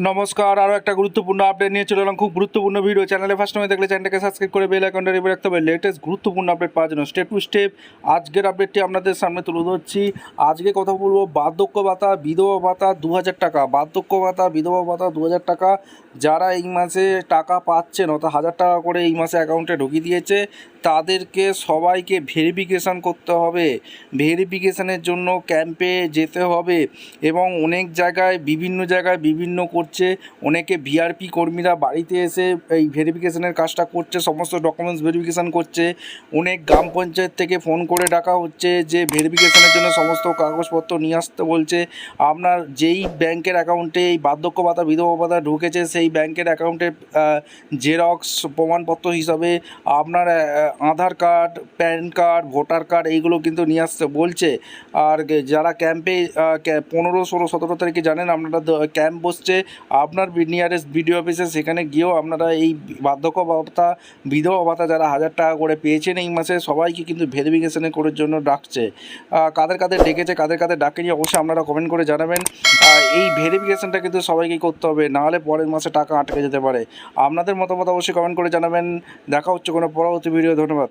নমস্কার, আরও একটা গুরুত্বপূর্ণ আপডেট নিয়ে চলে এলাম। খুব গুরুত্বপূর্ণ ভিডিও। চ্যানেলে ফার্স্ট টাইমে দেখলে চ্যানেলটাকে সাবস্ক্রাইব করে বেল আইকনটা টিপে রাখতে হবে লেটেস্ট গুরুত্বপূর্ণ আপডেট পাওয়ার জন্য। স্টেপ টু স্টেপ আজকের আপডেটটি আপনাদের সামনে তুলে ধরছি। আজকে কথা বলবো বার্ধক্য ভাতা, বিধবা ভাতা 2000 টাকা। বার্ধক্য ভাতা, বিধবা ভাতা 2000 টাকা যারা এই মাসে টাকা পাচ্ছেন, অর্থাৎ 1000 টাকা করে এই মাসে অ্যাকাউন্টে ঢুকিয়ে দিয়েছে, তাদেরকে সবাইকে ভেরিফিকেশান করতে হবে। ভেরিফিকেশানের জন্য ক্যাম্পে যেতে হবে এবং অনেক জায়গায় বিভিন্ন করছে। অনেকে ভিআরপি কর্মীরা বাড়িতে এসে এই ভেরিফিকেশানের কাজটা করছে, সমস্ত ডকুমেন্টস ভেরিফিকেশান করছে। অনেক গ্রাম পঞ্চায়েত থেকে ফোন করে ডাকা হচ্ছে যে ভেরিফিকেশানের জন্য সমস্ত কাগজপত্র নিয়ে আসতে বলছে। আপনার যেই ব্যাংকের অ্যাকাউন্টে এই বার্ধক্য ভাতা, বিধবা ভাতা ঢুকেছে, সেই ব্যাংকের অ্যাকাউন্টের জেরক্স প্রমাণপত্র হিসাবে আপনার Aadhaar card, PAN card, voter card এইগুলো কিন্তু নিয়ে আসতে বলছে। আর যারা ক্যাম্পে 15, 16, 17 তারিখে জানেন আপনারা ক্যাম্প বসছে আপনার নিয়ারেস্ট বিডিও অফিসে, সেখানে গিয়েও আপনারা এই বার্ধক্য ভাতা, বিধবা ভাতা যারা 1000 টাকা করে পেয়েছেন এই মাসে, সবাইকে কিন্তু ভেরিফিকেশানে করার জন্য ডাকছে। কাদের কাদের ডেকেছে, কাদের কাদের ডাকেনি, অবশ্যই আপনারা কমেন্ট করে জানাবেন। এই ভেরিফিকেশানটা কিন্তু সবাইকেই করতে হবে, নাহলে পরের মাসে টাকা আটকে যেতে পারে। আপনাদের মতামত অবশ্যই কমেন্ট করে জানাবেন। দেখা হচ্ছে কোনো পরবর্তী ভিডিও। ধন্যবাদ।